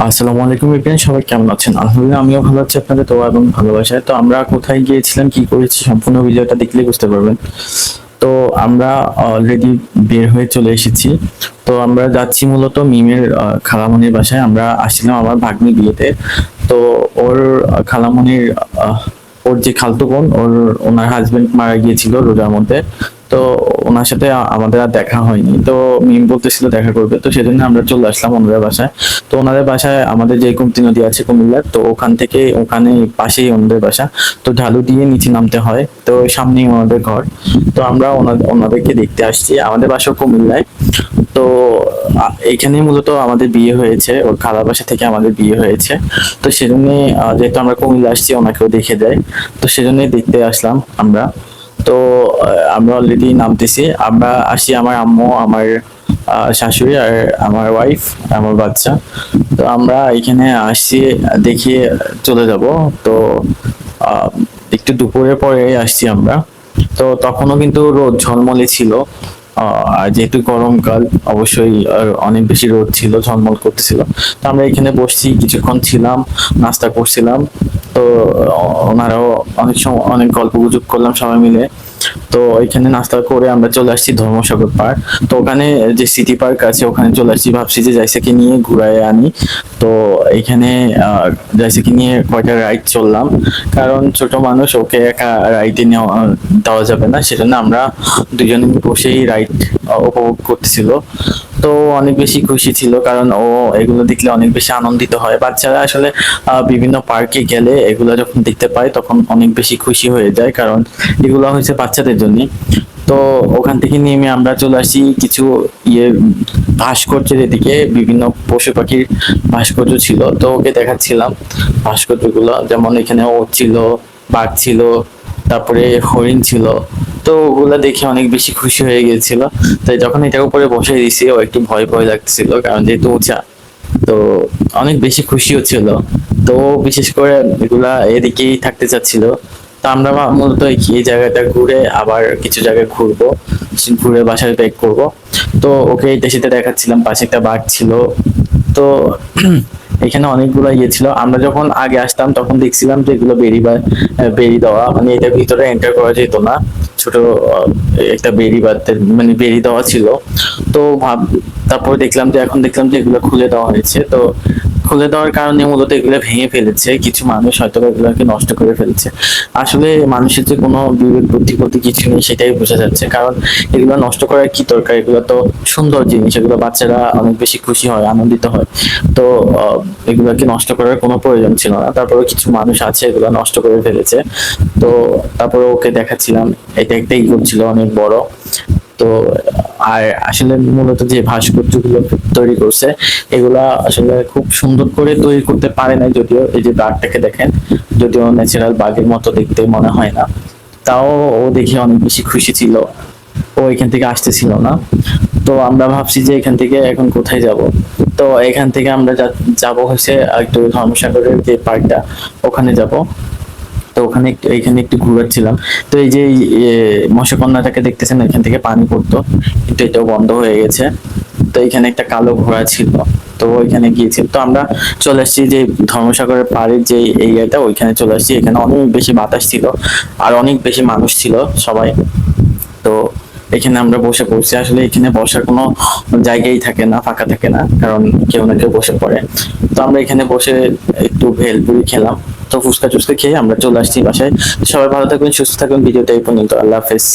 আসসালামু আলাইকুম এভরিওয়ান, সবাই কেমন আছেন? আলহামদুলিল্লাহ, আমিও ভালো আছি আপনাদের দোয়া এবং ভালোবাসায়। তো আমরা কোথায় গিয়েছিলাম, কি করেছি, সম্পূর্ণ ভিডিওটা দেখলেই বুঝতে পারবেন। তো আমরা অলরেডি বের হয়ে চলে এসেছি। তো আমরা যাচ্ছি মূলত মিমের খালামণির বাসায়। আমরা আসছিলাম আমার ভাগ্নির বিয়েতে। তো ওর খালামণির ওর যে খালতো বোন, ওনার হাজবেন্ড মারা গিয়েছিল রোজার মধ্যে। তো ওনার সাথে আমাদের আর দেখা হয়নি। তো মিম বলতেছিল দেখা করবে, তো সেজন্য আমরা চলে আসলাম ওনাদের বাসায়। তো ওনাদের বাসায় আমাদের যে কুমতি নদী আছে কুমিল্লার, তো ওখান থেকে ওখানে পাশেই ওনাদের বাসা। তো ঢালু দিয়ে নিচে নামতে হয়, তো সামনেই ওনাদের ঘর। তো আমরা ওনাদেরকে দেখতে আসছি। আমাদের বাসা কুমিল্লায়। তো এইখানে মূলত আমাদের বিয়ে হয়েছে, ওর খালার বাসা থেকে আমাদের বিয়ে হয়েছে। তো সেজন্য যেহেতু আমরা কুমিল্লা আসছি, ওনাকেও দেখে দেয়। তো সেজন্যই দেখতে আসলাম আমরা। তো আমরা অলরেডি নামতেছি। আমরা আসি, আমার আম্মু, আমার শাশুড়ি আর আমার ওয়াইফ, আমার বাচ্চা। তো আমরা এখানে আসছি, দেখিয়ে চলে যাব। তো আহ, একটু দুপুরের পরে আসছি আমরা। তো তখনও কিন্তু রোদ ঝলমলে ছিল। আর যেহেতু গরমকাল, অবশ্যই অনেক বেশি রোদ ছিল, ঝলমল করতেছিল। তো আমরা এখানে বসছি, কিছুক্ষণ ছিলাম, নাস্তা করছিলাম। তো ওনারাও অনেক সময় অনেক গল্প গুজব করলাম সবাই মিলে। তো এখানে নাস্তা করে আমরা চলে আসছি ধর্মসাগর পার্ক। তো ওখানে যে সিটি পার্ক আছে ওখানে চলে আসছি, ভাবছি যে জাইসাকে নিয়ে ঘুরায় আনি। তো এখানে জাইসাকে নিয়ে কয়টা রাইড চললাম, কারণ ছোট মানুষ, ওকে একা রাইডে দেওয়া যাবে না, সেজন্য আমরা দুজনে বসেই রাইড উপভোগ করতেছিল। তো অনেক বেশি খুশি ছিল, কারণ ও এগুলো দেখলে অনেক বেশি আনন্দিত হয়। বাচ্চারা আসলে বিভিন্ন পার্কে গেলে এগুলো যখন দেখতে পায় তখন অনেক বেশি খুশি হয়ে যায়, কারণ এগুলো হচ্ছে বাচ্চাদের জন্য। তো ওখান থেকে নেমে আমরা চলে আসি কিছু ইয়ে ভাস্কর্যের এদিকে, বিভিন্ন পশু পাখির ভাস্কর্য ছিল। তো ওকে দেখাচ্ছিলাম ভাস্কর্যগুলো, যেমন এখানে ও ছিল, বাঘ ছিল, তারপরে হরিণ ছিল। তো ওগুলা দেখে অনেক বেশি খুশি হয়ে গেছিল। তাই যখন এটার উপরে বসে দিয়েছি, ও একটু ভয় ভয় লাগছিল, কারণ যেহেতু উঁচা। তো অনেক বেশি খুশি হচ্ছিল। তো বিশেষ করে এগুলা এদিকেই থাকতে চাচ্ছিল। তো আমরা মূলত এই জায়গাটা ঘুরে আবার কিছু জায়গায় ঘুরবো, ঘুরে বাসায় ব্যাক করব। তো ওকে এটা সেটা দেখাচ্ছিলাম, পাশে একটা বাঘ ছিল। তো এখানে অনেকগুলো ইয়ে ছিল। আমরা যখন আগে আসতাম তখন দেখছিলাম যে এগুলো বেরি দেওয়া, মানে এটার ভিতরে এন্টার করা যেত না। ছোট একটা মানে বেরি দেওয়া ছিল। তো তারপর দেখলাম যে, এখন দেখলাম যে এগুলো খুলে দেওয়া হয়েছে। তো খুলে দেওয়ার কারণে মূলত এগুলো ভেঙে ফেলেছে কিছু মানুষ, হয়তো এগুলোকে নষ্ট করে ফেলেছে। আসলে মানুষের যে কোনো বিবেক বুদ্ধি বলতে কিছু নেই, সেটাই বোঝা যাচ্ছে। কারণ এগুলো নষ্ট করার কি দরকার? এগুলো তো সুন্দর জিনিস, এগুলো বাচ্চারা অনেক বেশি খুশি হয়, আনন্দিত হয়। তো এগুলোকে নষ্ট করার কোনো প্রয়োজন ছিল না। তারপরে কিছু মানুষ আছে এগুলো নষ্ট করে ফেলেছে। তো তারপরে ওকে দেখাচ্ছিলাম, এটা একটা ইগল ছিল অনেক বড়। তো আর আসলে মূলত যে ভাস্কর্যগুলো তৈরি করছে, এগুলা আসলে খুব সুন্দর করে তৈরি করতে পারে না। যদিও এই যে বাঘটাকে দেখেন, যদিও ন্যাচারাল বাঘের মতো দেখতে মনে হয় না, তাও ও দেখে অনেক বেশি খুশি ছিল। ও এখান থেকে আসতেছিল না। তো আমরা ভাবছি যে এখান থেকে এখন কোথায় যাব। তো এখান থেকে আমরা যাব হচ্ছে একটু ধর্মসাগরের যে পার্কটা, ওখানে যাব। তো ওখানে এখানে একটু ঘুরাচ্ছিলাম। তো এই যে মৎস্যকন্যাটাকে দেখতেছেন, এখান থেকে পানি পড়তো, কিন্তু এটাও বন্ধ হয়ে গেছে। তো এখানে একটা কালো ঘোড়া ছিল, তো ওইখানে গিয়েছি। তো আমরা চলে আসছি যে ধর্মসাগরের পাড়ের যে এরিয়াটা, ওইখানে চলে আসছি। এখানে অনেক বেশি বাতাস ছিল, আর অনেক বেশি মানুষ ছিল সবাই। তো এখানে আমরা বসে পড়ছি। আসলে এখানে বসার কোনো জায়গাই থাকে না, ফাঁকা থাকে না, কারণ কেউ না কেউ বসে পড়ে। তো আমরা এখানে বসে একটু ভেলপুরি খেলাম। তো ফুচকা টুচকা খেয়ে আমরা চলে আসছি বাসায়। সবাই ভালো থাকবেন, সুস্থ থাকবেন। ভিডিওটা এই পর্যন্ত। আল্লাহ হাফেজ।